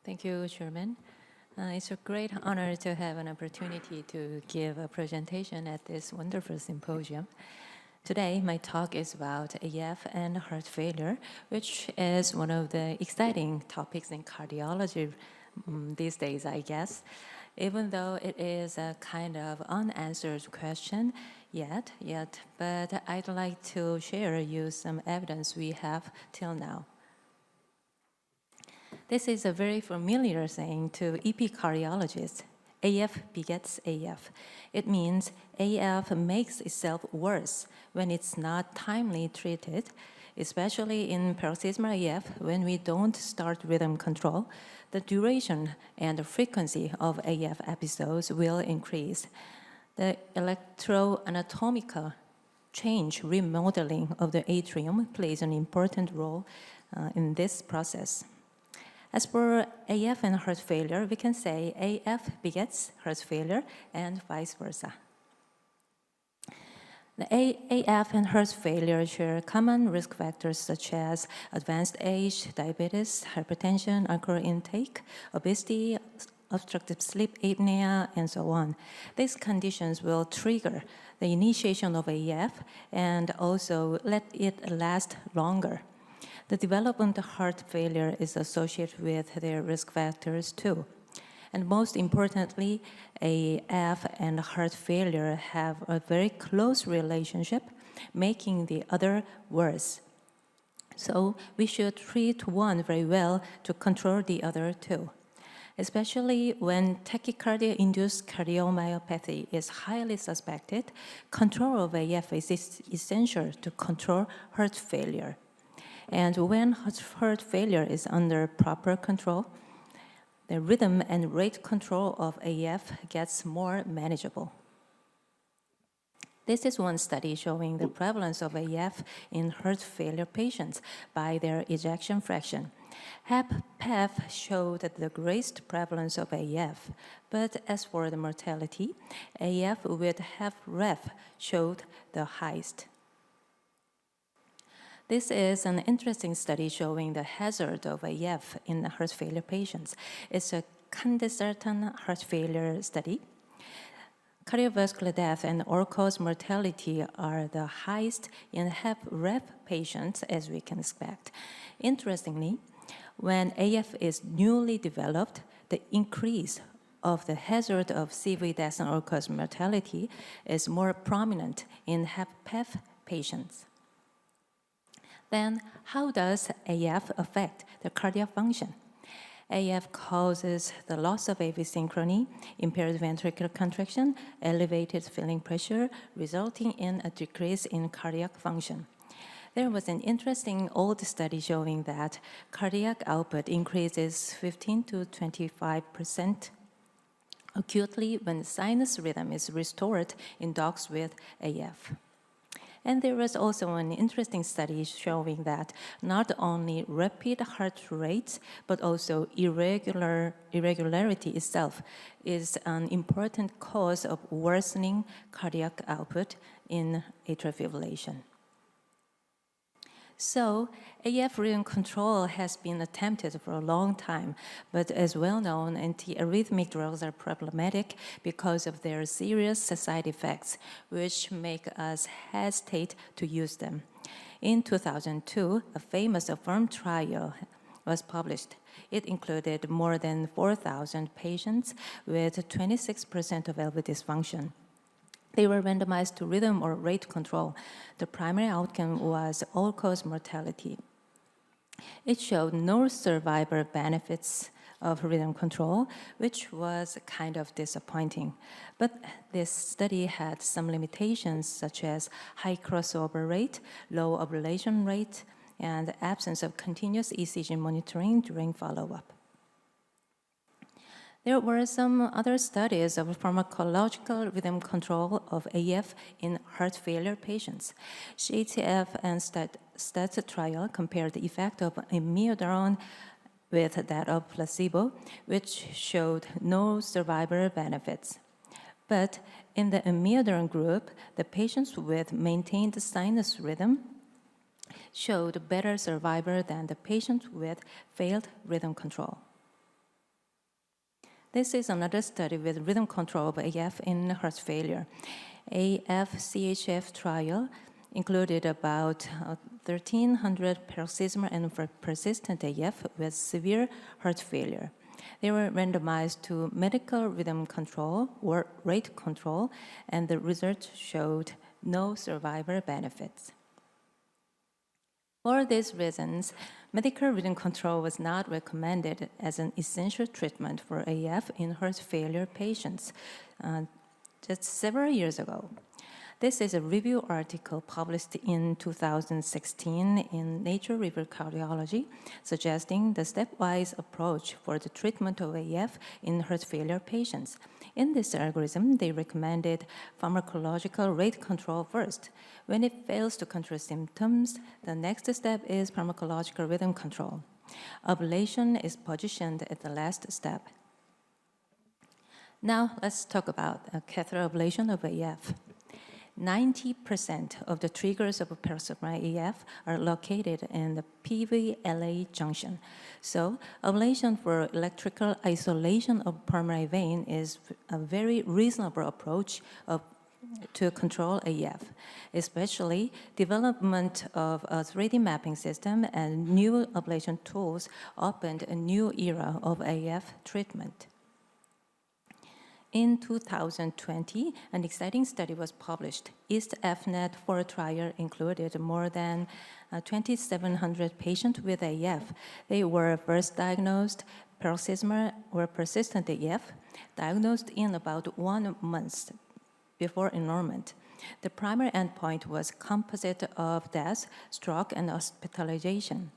Thank you, Chairman. It's a great honor to have an opportunity to give a presentation at this wonderful symposium. Today, my talk is about AF and heart failure, which is one of the exciting topics in cardiology these days, I guess, even though it is a kind of unanswered question yet, but I'd like to share you some evidence we have till now. This is a very familiar saying to EP cardiologists. AF begets AF. It means AF makes itself worse when it's not timely treated, especially in paroxysmal AF when we don't start rhythm control. The duration and the frequency of AF episodes will increase. The electroanatomical change remodeling of the atrium plays an important role in this process. As for AF and heart failure, we can say AF begets heart failure and vice versa. The AF and heart failure share common risk factors such as advanced age, diabetes, hypertension, alcohol intake, obesity, obstructive sleep apnea, and so on. These conditions will trigger the initiation of AF and also let it last longer. The development of heart failure is associated with their risk factors too. And most importantly, AF and heart failure have a very close relationship, making the other worse. So we should treat one very well to control the other too. Especially when tachycardia-induced cardiomyopathy is highly suspected, control of AF is essential to control heart failure. And when heart failure is under proper control, the rhythm and rate control of AF gets more manageable. This is one study showing the prevalence of AF in heart failure patients by their ejection fraction. HAP-PEF showed the greatest prevalence of AF, but as for the mortality, AF with HAP-REF showed the highest. This is an interesting study showing the hazard of AF in heart failure patients. It's a candesartan heart failure study. Cardiovascular death and all-cause mortality are the highest in HAP-REF patients, as we can expect. Interestingly, when AF is newly developed, the increase of the hazard of CV death and all-cause mortality is more prominent in HAP-PEF patients. Then, how does AF affect the cardiac function? AF causes the loss of AV synchrony, impaired ventricular contraction, elevated filling pressure, resulting in a decrease in cardiac function. There was an interesting old study showing that cardiac output increases 15 to 25% acutely when sinus rhythm is restored in dogs with AF. And there was also an interesting study showing that not only rapid heart rates, but also irregularity itself is an important cause of worsening cardiac output in atrial fibrillation. So, AF rhythm control has been attempted for a long time, but as well known, antiarrhythmic drugs are problematic because of their serious side effects, which make us hesitate to use them. In 2002, a famous AFFIRM trial was published. It included more than 4,000 patients with 26% of LV dysfunction. They were randomized to rhythm or rate control. The primary outcome was all-cause mortality. It showed no survivor benefits of rhythm control, which was kind of disappointing. But this study had some limitations, such as high crossover rate, low ablation rate, and the absence of continuous ECG monitoring during follow-up. There were some other studies of pharmacological rhythm control of AF in heart failure patients. CATF and STATS trial compared the effect of imidazole with that of placebo, which showed no survivor benefits. But in the imidazole group, the patients with maintained sinus rhythm showed better survivor than the patients with failed rhythm control. This is another study with rhythm control of AF in heart failure. AF-CHF trial included about 1,300 paroxysmal and persistent AF with severe heart failure. They were randomized to medical rhythm control or rate control, and the results showed no survivor benefits. For these reasons, medical rhythm control was not recommended as an essential treatment for AF in heart failure patients just several years ago. This is a review article published in 2016 in Nature Review Cardiology, suggesting the stepwise approach for the treatment of AF in heart failure patients. In this algorithm, they recommended pharmacological rate control first. When it fails to control symptoms, the next step is pharmacological rhythm control. Ablation is positioned at the last step. Now, let's talk about catheter ablation of AF. 90% of the triggers of paroxysmal AF are located in the PV-LA junction. So, ablation for electrical isolation of pulmonary vein is a very reasonable approach to control AF, especially development of a 3D mapping system and new ablation tools opened a new era of AF treatment. In 2020, an exciting study was published. EAST-FNet-4 trial included more than 2,700 patients with AF. They were first diagnosed paroxysmal or persistent AF, diagnosed in about 1 month before enrollment. The primary endpoint was composite of death, stroke, and hospitalization.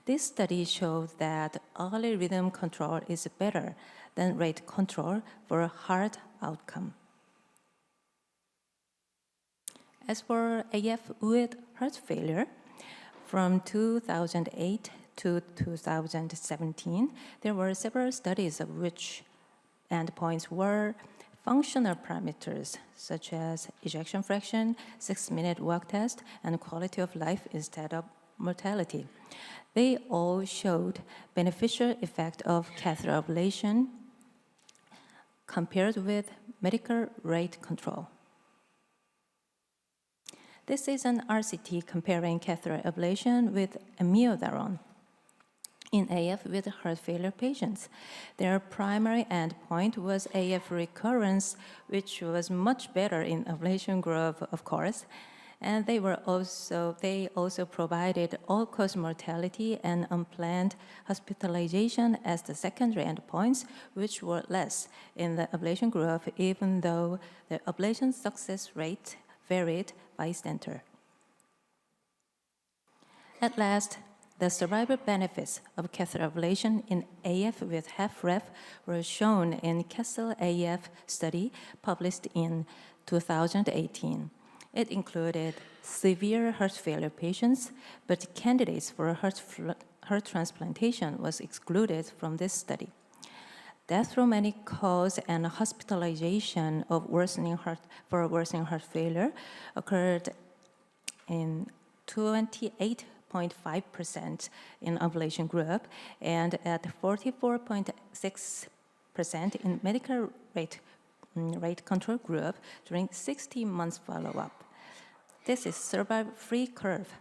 This study showed that early rhythm control is better than rate control for heart outcome. As for AF with heart failure, from 2008 to 2017, there were several studies of which endpoints were functional parameters such as ejection fraction, 6-minute walk test, and quality of life instead of mortality. They all showed beneficial effect of catheter ablation compared with medical rate control. This is an RCT comparing catheter ablation with amiodarone in AF with heart failure patients. Their primary endpoint was AF recurrence, which was much better in ablation group, of course. And they also provided all-cause mortality and unplanned hospitalization as the secondary endpoints, which were less in the ablation group, even though the ablation success rate varied by center. At last, the survival benefits of catheter ablation in AF with HFrEF were shown in Kessel AF study published in 2018. It included severe heart failure patients, but candidates for heart transplantation was excluded from this study. Death from any cause and hospitalization of worsening heart failure occurred in 28.5% in ablation group and at 44.6% in medical rate control group during 60 months follow-up. This is survival-free curve.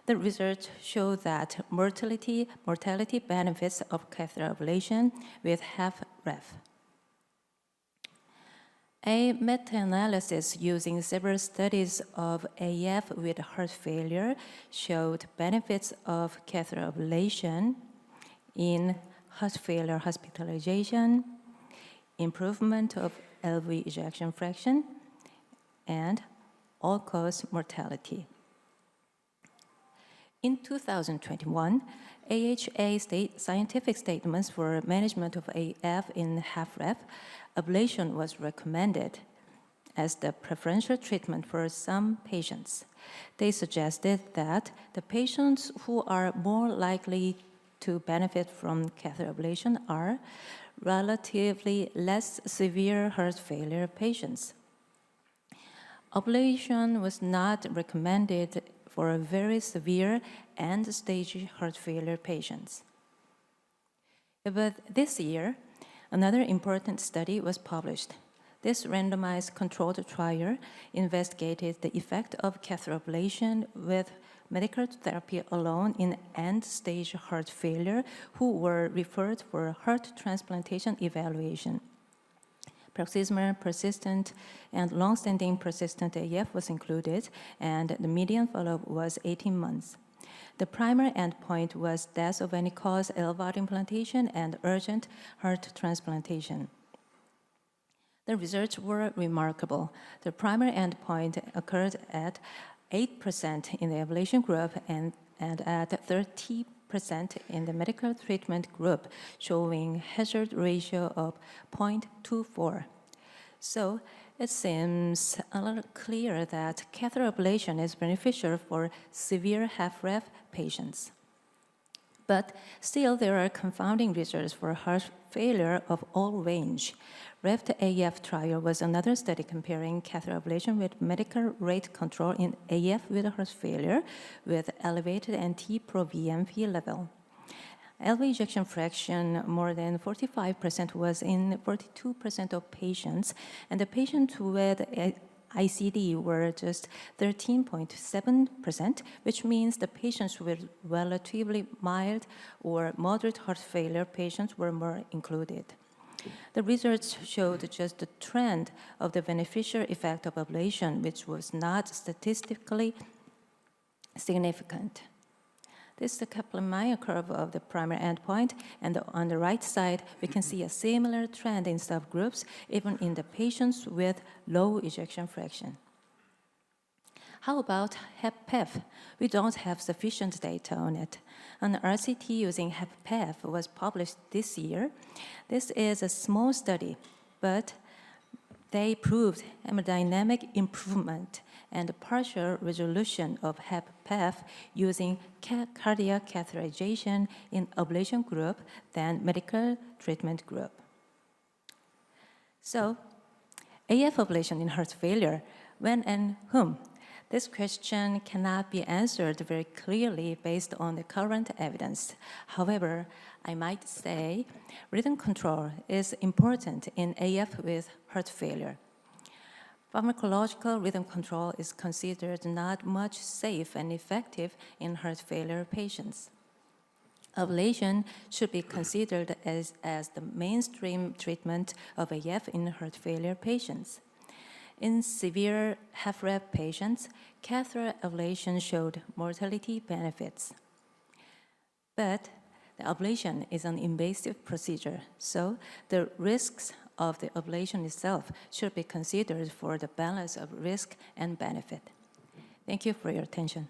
The results show that mortality benefits of catheter ablation with HFrEF. A meta-analysis using several studies of AF with heart failure showed benefits of catheter ablation in heart failure hospitalization, improvement of LV ejection fraction, and all-cause mortality. In 2021, AHA scientific statements for management of AF in HFrEF, ablation was recommended as the preferential treatment for some patients. They suggested that the patients who are more likely to benefit from catheter ablation are relatively less severe heart failure patients. Ablation was not recommended for very severe end-stage heart failure patients. But this year, Another important study was published. This randomized controlled trial investigated the effect of catheter ablation with medical therapy alone in end-stage heart failure who were referred for heart transplantation evaluation. Paroxysmal, persistent, and long-standing persistent AF was included, and the median follow-up was 18 months. The primary endpoint was death of any cause, LVAD implantation, and urgent heart transplantation. The results were remarkable. The primary endpoint occurred at 8% in the ablation group and at 30% in the medical treatment group, showing hazard ratio of 0.24. So it seems a little clear that catheter ablation is beneficial for severe HFrEF patients. But still, there are confounding results for heart failure of all range. REFT-AF trial was another study comparing catheter ablation with medical rate control in AF with heart failure with elevated NT-proBNP level. LV ejection fraction more than 45% was in 42% of patients, and the patients with ICD were just 13.7%, which means the patients with relatively mild or moderate heart failure patients were more included. The results showed just the trend of the beneficial effect of ablation, which was not statistically significant. This is the Kaplan-Meier curve of the primary endpoint, and on the right side, we can see a similar trend in subgroups, even in the patients with low ejection fraction. How about HFpEF? We don't have sufficient data on it. An RCT using HFpEF was published this year. This is a small study, but they proved hemodynamic improvement and partial resolution of HFpEF using cardiac catheterization in ablation group than medical treatment group. So, AF ablation in heart failure, when and whom? This question cannot be answered very clearly based on the current evidence. However, I might say rhythm control is important in AF with heart failure. Pharmacological rhythm control is considered not much safe and effective in heart failure patients. Ablation should be considered as the mainstream treatment of AF in heart failure patients. In severe HFrEF patients, catheter ablation showed mortality benefits. But the ablation is an invasive procedure, so the risks of the ablation itself should be considered for the balance of risk and benefit. Thank you for your attention.